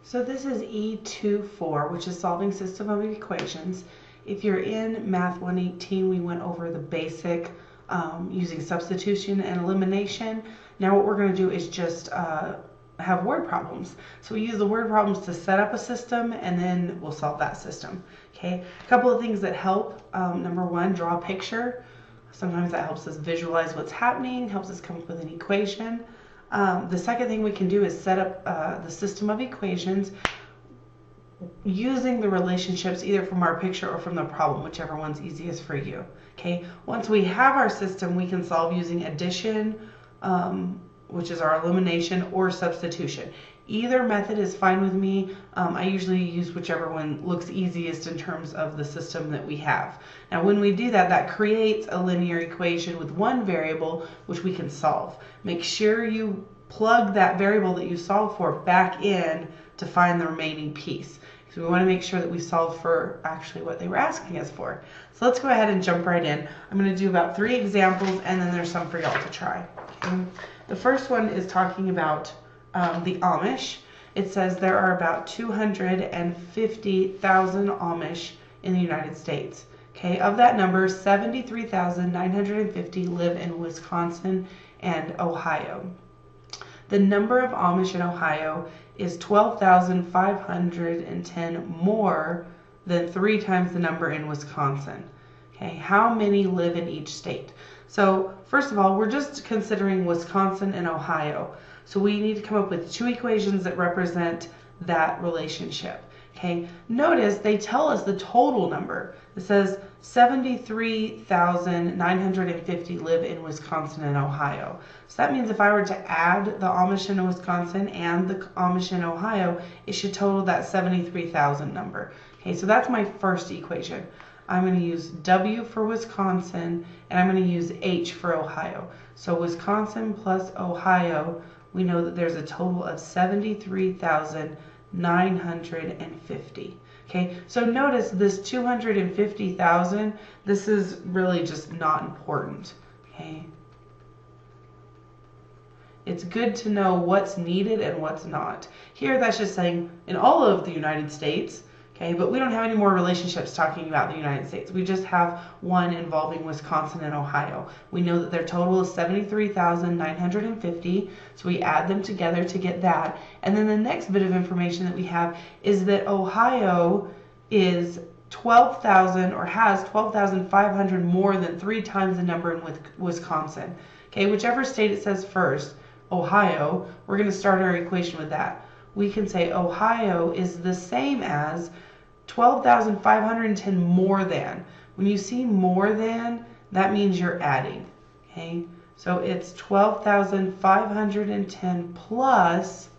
So this is E2.4, which is solving system of equations. If you're in Math 118, we went over the basic using substitution and elimination. Now what we're going to do is just have word problems. So we use the word problems to set up a system, and then we'll solve that system. Okay, a couple of things that help. Number one, draw a picture. Sometimes that helps us visualize what's happening, helps us come up with an equation. The second thing we can do is set up the system of equations using the relationships either from our picture or from the problem, whichever one's easiest for you. Okay, once we have our system, we can solve using addition, which is our elimination, or substitution. Either method is fine with me. I usually use whichever one looks easiest in terms of the system that we have. Now when we do that, that creates a linear equation with one variable which we can solve. Make sure you plug that variable that you solve for back in to find the remaining piece. So we want to make sure that we solve for actually what they were asking us for. So let's go ahead and jump right in. I'm going to do about 3 examples, and then there's some for y'all to try. Okay? The first one is talking about the Amish. It says there are about 250,000 Amish in the United States. Okay, of that number, 73,950 live in Wisconsin and Ohio. The number of Amish in Ohio is 12,510 more than 3 times the number in Wisconsin. Okay, how many live in each state? So first of all, we're just considering Wisconsin and Ohio. So we need to come up with 2 equations that represent that relationship. Okay, notice they tell us the total number. It says 73,950 live in Wisconsin and Ohio. So that means if I were to add the Amish in Wisconsin and the Amish in Ohio, it should total that 73,000 number. Okay, so that's my first equation. I'm going to use W for Wisconsin, and I'm going to use H for Ohio. So Wisconsin plus Ohio, we know that there's a total of 73,950. Okay, so notice this 250,000, this is really just not important. Okay, it's good to know what's needed and what's not. Here that's just saying in all of the United States. Okay, but we don't have any more relationships talking about the United States. We just have one involving Wisconsin and Ohio. We know that their total is 73,950, so we add them together to get that. And then the next bit of information that we have is that Ohio is 12,000 or has 12,500 more than 3 times the number in Wisconsin. Okay, whichever state it says first, Ohio, we're going to start our equation with that. We can say Ohio is the same as 12,510 more than. When you see more than, that means you're adding. Okay, so it's 12,510 plus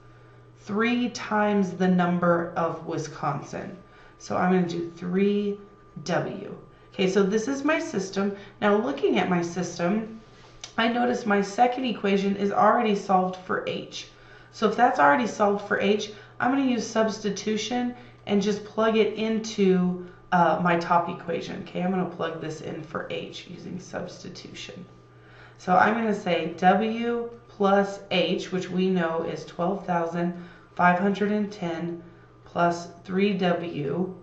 3 times the number of Wisconsin. So I'm going to do 3W. Okay, so this is my system. Now looking at my system, I notice my second equation is already solved for H. So if that's already solved for H, I'm going to use substitution and just plug it into my top equation. Okay, I'm going to plug this in for H using substitution. So I'm going to say W plus H, which we know is 12,510 plus 3W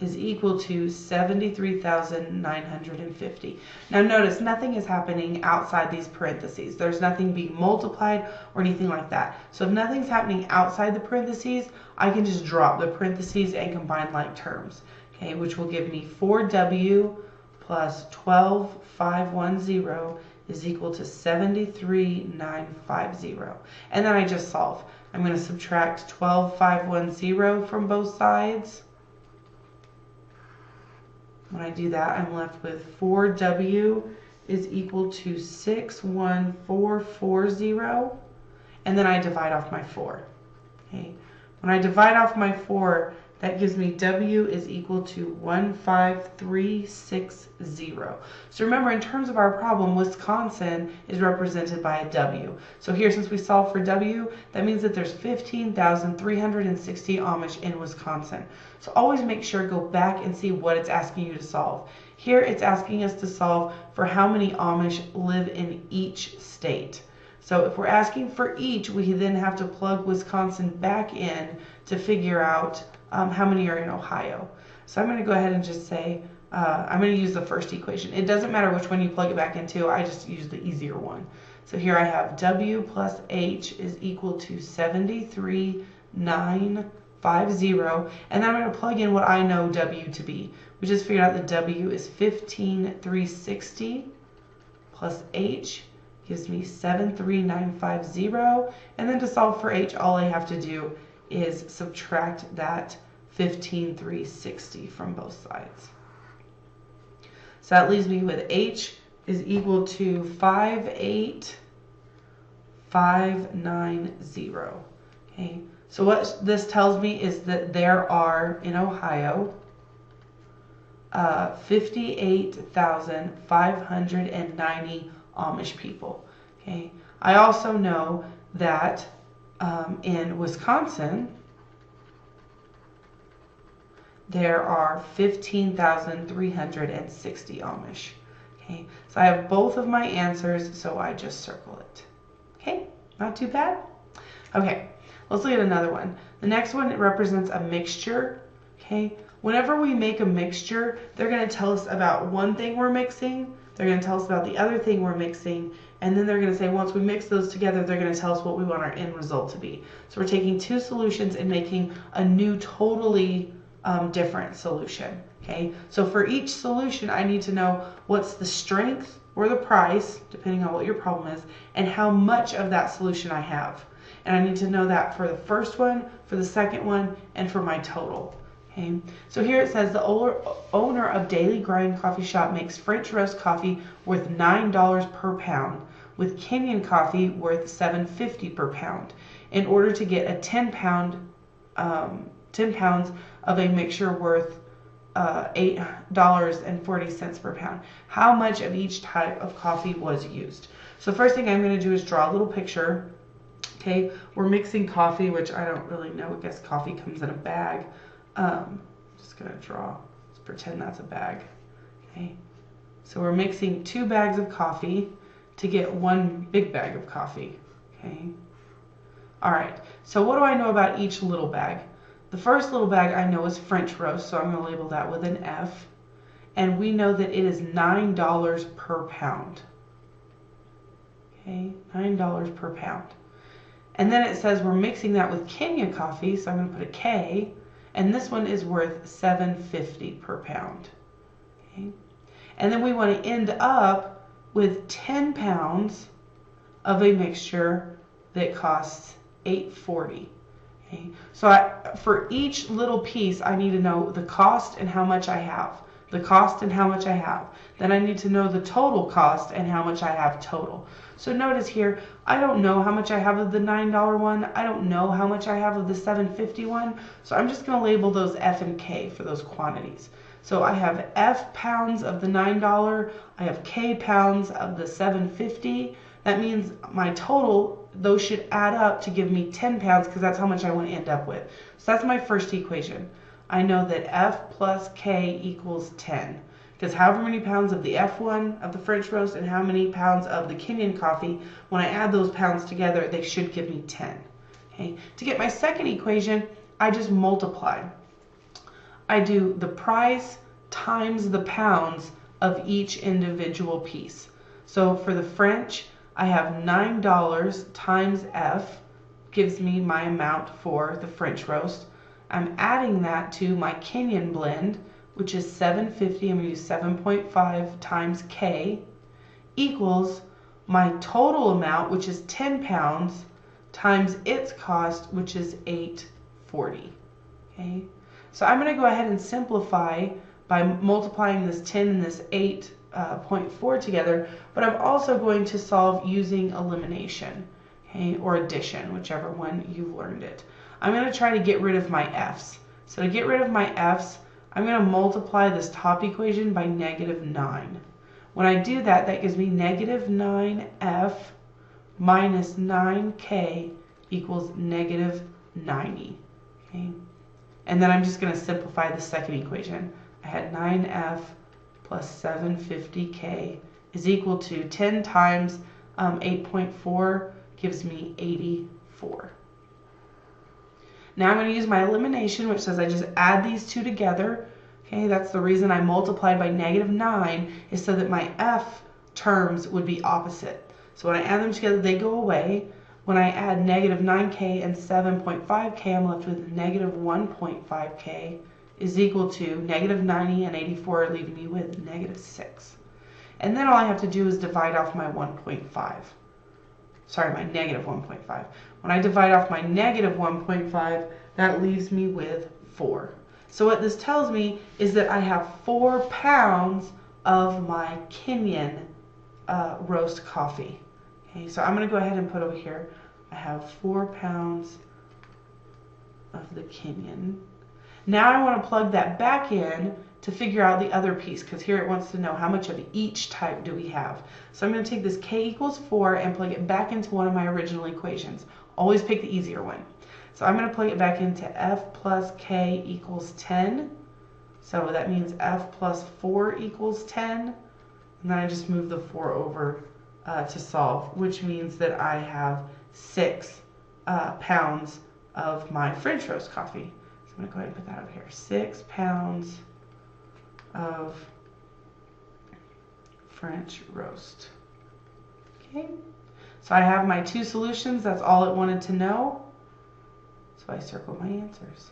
is equal to 73,950. Now notice nothing is happening outside these parentheses. There's nothing being multiplied or anything like that. So if nothing's happening outside the parentheses, I can just drop the parentheses and combine like terms. Okay, which will give me 4W plus 12,510 is equal to 73,950. And then I just solve. I'm going to subtract 12,510 from both sides. When I do that, I'm left with 4W is equal to 61440, and then I divide off my 4. Okay. When I divide off my 4, that gives me W is equal to 15360. So remember, in terms of our problem, Wisconsin is represented by a W. So here, since we solve for W, that means that there's 15,360 Amish in Wisconsin. So always make sure, go back and see what it's asking you to solve. Here, it's asking us to solve for how many Amish live in each state. So if we're asking for each, we then have to plug Wisconsin back in to figure out how many are in Ohio. So I'm going to go ahead and just say, I'm going to use the first equation. It doesn't matter which one you plug it back into, I just use the easier one. So here I have W plus H is equal to 73,950, and then I'm going to plug in what I know W to be. We just figured out that W is 15,360 plus H gives me 73950, and then to solve for H, all I have to do is subtract that 15,360 from both sides. So that leaves me with H is equal to 58590. Okay, so what this tells me is that there are in Ohio 58,590 Amish people. Okay, I also know that in Wisconsin there are 15,360 Amish. Okay, so I have both of my answers, so I just circle it. Okay, not too bad. Okay, let's look at another one. The next one, it represents a mixture. Okay, whenever we make a mixture, they're going to tell us about one thing we're mixing, they're going to tell us about the other thing we're mixing, and then they're going to say once we mix those together, they're going to tell us what we want our end result to be. So we're taking two solutions and making a new totally different solution. Okay, so for each solution, I need to know what's the strength or the price, depending on what your problem is, and how much of that solution I have. And I need to know that for the first one, for the second one, and for my total. Okay, so here it says the owner of Daily Grind Coffee Shop makes French roast coffee worth $9 per pound, with Kenyan coffee worth $7.50 per pound, in order to get a 10 pounds of a mixture worth $8.40 per pound. How much of each type of coffee was used? So the first thing I'm going to do is draw a little picture. Okay, we're mixing coffee, which I don't really know. I guess coffee comes in a bag. Just going to draw. Let's pretend that's a bag. Okay, so we're mixing 2 bags of coffee to get 1 big bag of coffee. Okay. All right. So what do I know about each little bag? The first little bag I know is French roast, so I'm going to label that with an F. And we know that it is $9 per pound. Okay, $9 per pound. And then it says we're mixing that with Kenya coffee, so I'm going to put a K. And this one is worth $7.50 per pound. Okay. And then we want to end up with 10 pounds of a mixture that costs $8.40. Okay. So for each little piece, I need to know the cost and how much I have. The cost and how much I have. Then I need to know the total cost and how much I have total. So notice here, I don't know how much I have of the $9 one. I don't know how much I have of the $7.50 one. So I'm just going to label those F and K for those quantities. So I have F pounds of the $9. I have K pounds of the $7.50. That means my total, those should add up to give me 10 pounds because that's how much I want to end up with. So that's my first equation. I know that F plus K equals 10. Because however many pounds of the F1 of the French roast and how many pounds of the Kenyan coffee, when I add those pounds together, they should give me 10. Okay. To get my second equation, I just multiply. I do the price times the pounds of each individual piece. So for the French, I have $9 times F gives me my amount for the French roast. I'm adding that to my Kenyan blend, which is $7.50. I'm going to use 7.5 times K, equals my total amount, which is 10 pounds, times its cost, which is $8.40. Okay, so I'm going to go ahead and simplify by multiplying this 10 and this 8.4 together, but I'm also going to solve using elimination, okay, or addition, whichever one you've learned it. I'm going to try to get rid of my F's. So to get rid of my F's, I'm going to multiply this top equation by -9. When I do that, that gives me -9F minus 9K equals -90. Okay? And then I'm just going to simplify the second equation. I had 9F plus 750K is equal to 10 times 8.4 gives me 84. Now I'm going to use my elimination, which says I just add these two together. Okay, that's the reason I multiplied by -9, is so that my F terms would be opposite. So when I add them together, they go away. When I add -9k and 7.5k, I'm left with -1.5k is equal to -90 and 84, leaving me with -6. And then all I have to do is divide off my 1.5. Sorry, my -1.5. When I divide off my -1.5, that leaves me with 4. So what this tells me is that I have 4 pounds of my Kenyan roast coffee. Okay, so I'm going to go ahead and put over here, I have 4 pounds of the Kenyan. Now I want to plug that back in to figure out the other piece, because here it wants to know how much of each type do we have. So I'm going to take this k equals 4 and plug it back into one of my original equations. Always pick the easier one. So I'm going to plug it back into f plus k equals 10. So that means f plus 4 equals 10. And then I just move the 4 over to solve, which means that I have 6 pounds of my French roast coffee. So I'm going to go ahead and put that over here. 6 pounds of French roast. Okay, so I have my 2 solutions. That's all it wanted to know. So I circle my answers.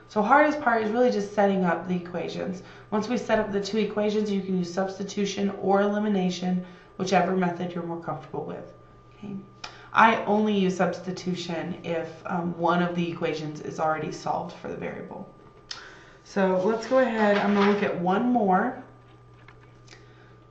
So hardest part is really just setting up the equations. Once we set up the 2 equations, you can use substitution or elimination, whichever method you're more comfortable with. Okay. I only use substitution if one of the equations is already solved for the variable. So let's go ahead. I'm going to look at one more,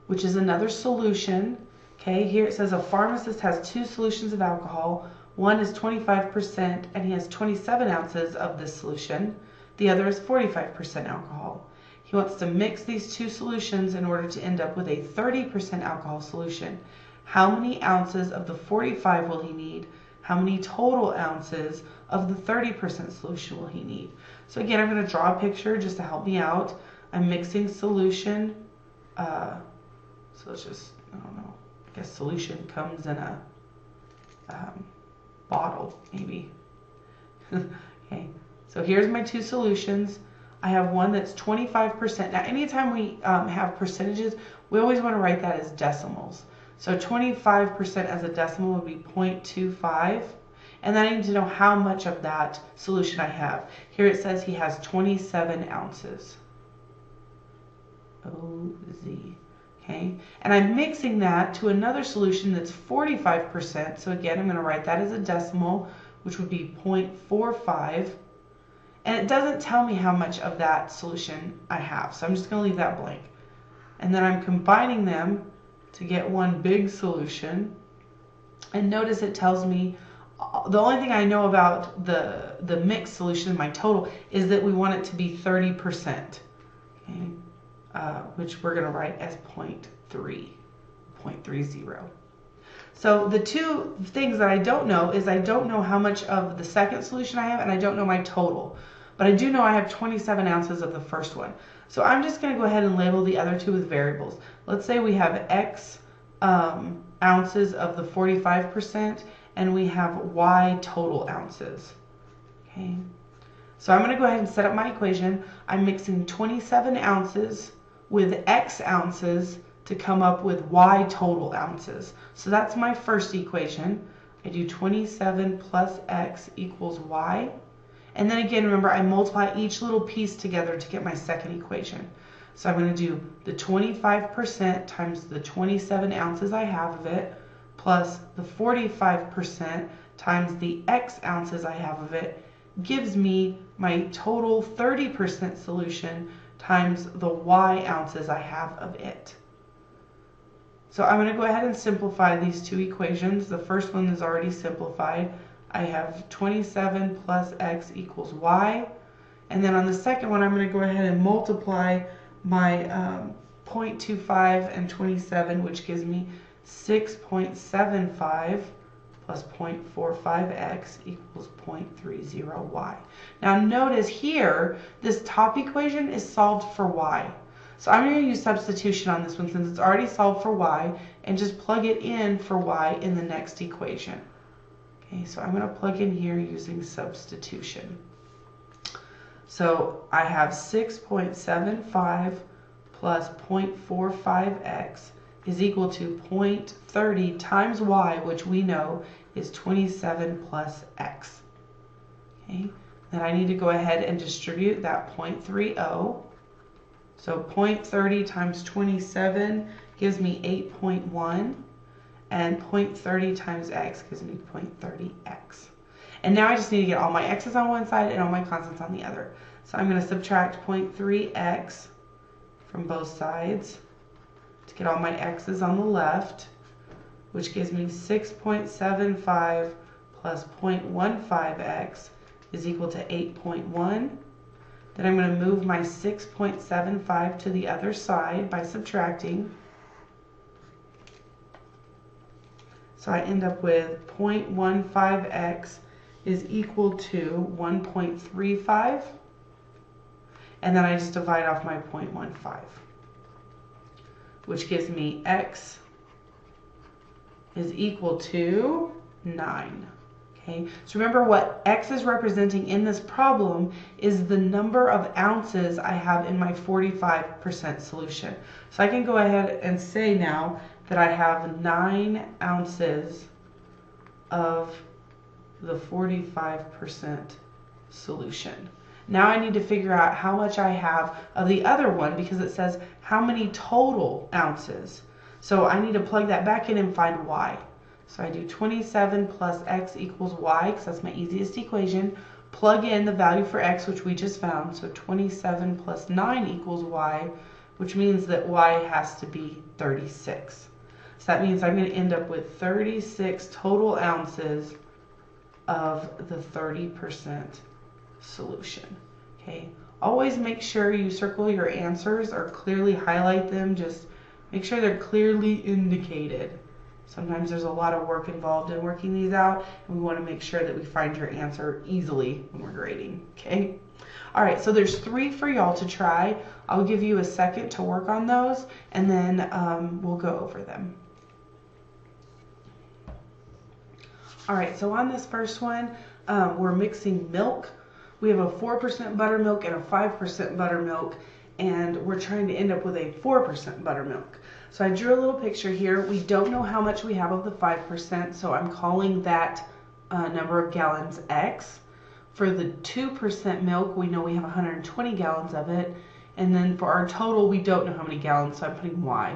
which is another solution. Okay, here it says a pharmacist has 2 solutions of alcohol. One is 25% and he has 27 ounces of this solution. The other is 45% alcohol. He wants to mix these 2 solutions in order to end up with a 30% alcohol solution. How many ounces of the 45 will he need? How many total ounces of the 30% solution will he need? So again, I'm going to draw a picture just to help me out. I'm mixing solution. So it's just, I don't know, I guess solution comes in a bottle, maybe. Okay, so here's my 2 solutions. I have one that's 25%. Now, anytime we have percentages, we always want to write that as decimals. So 25% as a decimal would be 0.25. And then I need to know how much of that solution I have. Here it says he has 27 ounces. OZ. Okay, and I'm mixing that to another solution that's 45%. So again, I'm going to write that as a decimal, which would be 0.45. And it doesn't tell me how much of that solution I have. So I'm just going to leave that blank. And then I'm combining them to get one big solution. And notice it tells me, the only thing I know about the mixed solution, my total, is that we want it to be 30%. Okay. Which we're going to write as 0.30. So the 2 things that I don't know is I don't know how much of the second solution I have, and I don't know my total. But I do know I have 27 ounces of the first one. So I'm just going to go ahead and label the other 2 with variables. Let's say we have X ounces of the 45%, and we have Y total ounces. Okay. So I'm going to go ahead and set up my equation. I'm mixing 27 ounces with X ounces to come up with Y total ounces. So that's my first equation. I do 27 plus X equals Y. And then again, remember, I multiply each little piece together to get my second equation. So I'm going to do the 25% times the 27 ounces I have of it, plus the 45% times the X ounces I have of it, gives me my total 30% solution times the Y ounces I have of it. So I'm going to go ahead and simplify these 2 equations. The first one is already simplified. I have 27 plus X equals Y. And then on the second one, I'm going to go ahead and multiply my 0.25 and 27, which gives me 6.75 plus 0.45x equals 0.30y. Now notice here, this top equation is solved for y. So I'm going to use substitution on this one since it's already solved for y, and just plug it in for y in the next equation. Okay, so I'm going to plug in here using substitution. So I have 6.75 plus 0.45x is equal to 0.30 times y, which we know is 27 plus x. Okay, then I need to go ahead and distribute that 0.30. So 0.30 times 27 gives me 8.1, and 0.30 times x gives me 0.30x. And now I just need to get all my x's on one side and all my constants on the other. So I'm going to subtract 0.3x from both sides to get all my x's on the left, which gives me 6.75 plus 0.15x is equal to 8.1. Then I'm going to move my 6.75 to the other side by subtracting. So I end up with 0.15x is equal to 1.35. And then I just divide off my 0.15, which gives me x is equal to 9. Okay, so remember what x is representing in this problem is the number of ounces I have in my 45% solution. So I can go ahead and say now that I have 9 ounces of the 45% solution. Now I need to figure out how much I have of the other one because it says how many total ounces. So I need to plug that back in and find y. So I do 27 plus x equals y because that's my easiest equation. Plug in the value for x, which we just found. So 27 plus 9 equals y, which means that y has to be 36. So that means I'm going to end up with 36 total ounces of the 30% solution. Okay, always make sure you circle your answers or clearly highlight them. Just make sure they're clearly indicated. Sometimes there's a lot of work involved in working these out, and we want to make sure that we find your answer easily when we're grading. Okay, all right, so there's 3 for y'all to try. I'll give you a second to work on those, and then we'll go over them. All right, so on this first one, we're mixing milk. We have a 4% buttermilk and a 5% buttermilk, and we're trying to end up with a 4% buttermilk. So I drew a little picture here. We don't know how much we have of the 5%, so I'm calling that number of gallons X. For the 2% milk, we know we have 120 gallons of it, and then for our total, we don't know how many gallons, so I'm putting Y.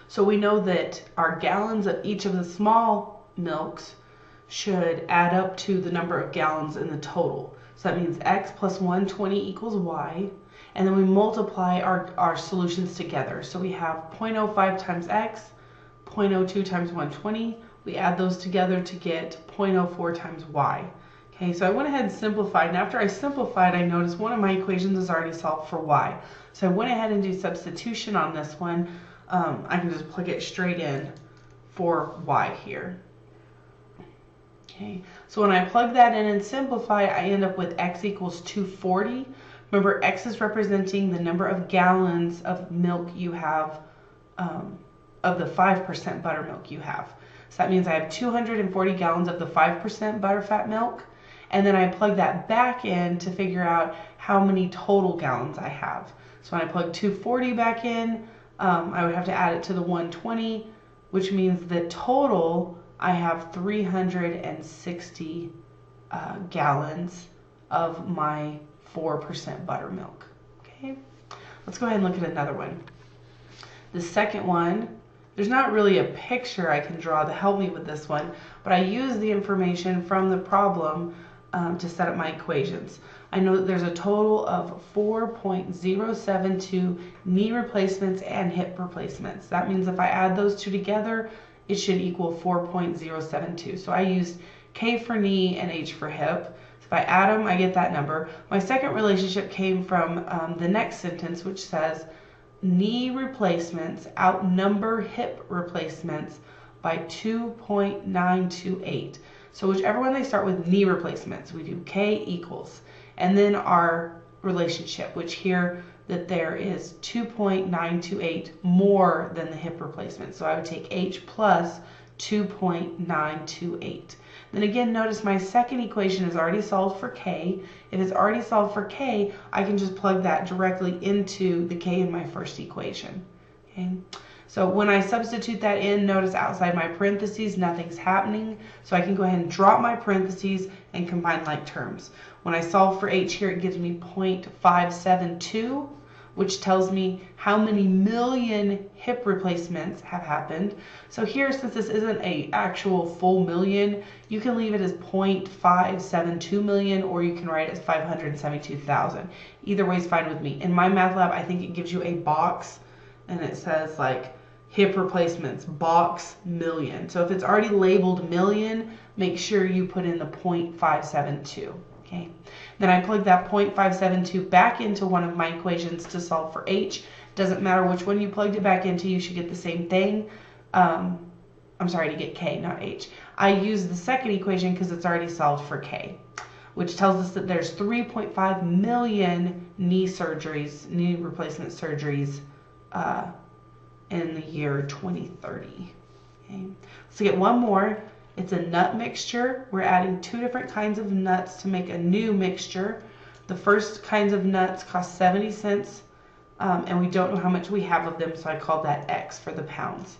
So we know that our gallons of each of the small milks should add up to the number of gallons in the total. So that means X plus 120 equals Y. And then we multiply our solutions together. So we have 0.05 times X, 0.02 times 120. We add those together to get 0.04 times Y. Okay, so I went ahead and simplified. And after I simplified, I noticed one of my equations is already solved for Y. So I went ahead and do substitution on this one. I can just plug it straight in for Y here. Okay, so when I plug that in and simplify, I end up with X equals 240. Remember, X is representing the number of gallons of milk you have, of the 5% buttermilk you have. So that means I have 240 gallons of the 5% butterfat milk, and then I plug that back in to figure out how many total gallons I have. So when I plug 240 back in, I would have to add it to the 120, which means that total I have 360 gallons of my 4% buttermilk. Okay, let's go ahead and look at another one. The second one, there's not really a picture I can draw to help me with this one, but I use the information from the problem to set up my equations. I know that there's a total of 4.072 knee replacements and hip replacements. That means if I add those two together, it should equal 4.072. So I used K for knee and H for hip. If I add them, I get that number. My second relationship came from the next sentence, which says knee replacements outnumber hip replacements by 2.928. So whichever one they start with knee replacements, we do K equals. And then our relationship, which here that there is 2.928 more than the hip replacement. So I would take H plus 2.928. Then again, notice my second equation is already solved for K. If it's already solved for K, I can just plug that directly into the K in my first equation. Okay. So when I substitute that in, notice outside my parentheses, nothing's happening. So I can go ahead and drop my parentheses and combine like terms. When I solve for H here, it gives me 0.572, which tells me how many million hip replacements have happened. So here, since this isn't an actual full million, you can leave it as 0.572 million, or you can write it as 572,000. Either way is fine with me. In my math lab, I think it gives you a box, and it says like hip replacements, box million. So if it's already labeled million, make sure you put in the 0.572. Okay. Then I plug that 0.572 back into one of my equations to solve for H. Doesn't matter which one you plugged it back into, you should get the same thing. I'm sorry, to get K, not H. I use the second equation because it's already solved for K, which tells us that there's 3.5 million knee replacement surgeries in the year 2030. Okay. Let's get one more. It's a nut mixture. We're adding two different kinds of nuts to make a new mixture. The first kinds of nuts cost 70 cents, and we don't know how much we have of them, so I called that X for the pounds.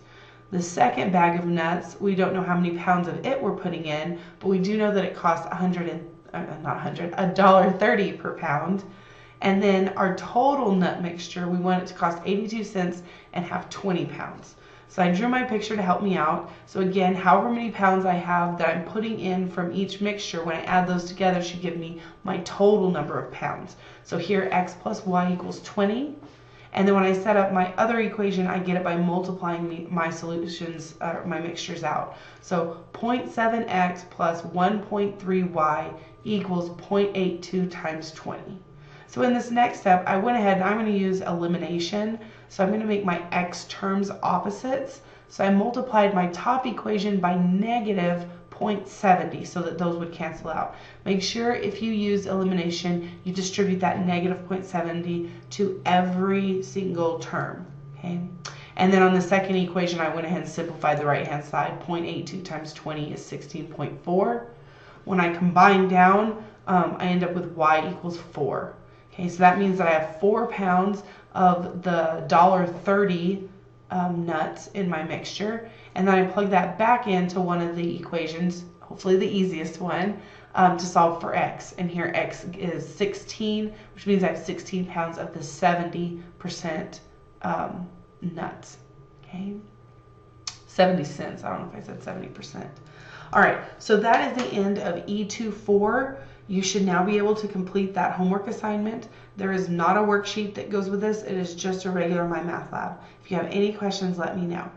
The second bag of nuts, we don't know how many pounds of it we're putting in, but we do know that it costs $1.30 per pound. And then our total nut mixture, we want it to cost 82 cents and have 20 pounds. So I drew my picture to help me out. So again, however many pounds I have that I'm putting in from each mixture, when I add those together, should give me my total number of pounds. So here, X plus Y equals 20. And then when I set up my other equation, I get it by multiplying my solutions, my mixtures out. So 0.7X plus 1.3Y equals 0.82 times 20. So in this next step, I went ahead and I'm going to use elimination. So I'm going to make my X terms opposites. So I multiplied my top equation by negative 0.70 so that those would cancel out. Make sure if you use elimination, you distribute that negative 0.70 to every single term. Okay. And then on the second equation, I went ahead and simplified the right-hand side. 0.82 times 20 is 16.4. When I combine down, I end up with Y equals 4. Okay, so that means that I have 4 pounds of the $1.30 nuts in my mixture, and then I plug that back into one of the equations, hopefully the easiest one, to solve for X. And here X is 16, which means I have 16 pounds of the 70% nuts. Okay, 70 cents. I don't know if I said 70%. All right, so that is the end of E2.4. You should now be able to complete that homework assignment. There is not a worksheet that goes with this. It is just a regular My Math Lab. If you have any questions, let me know.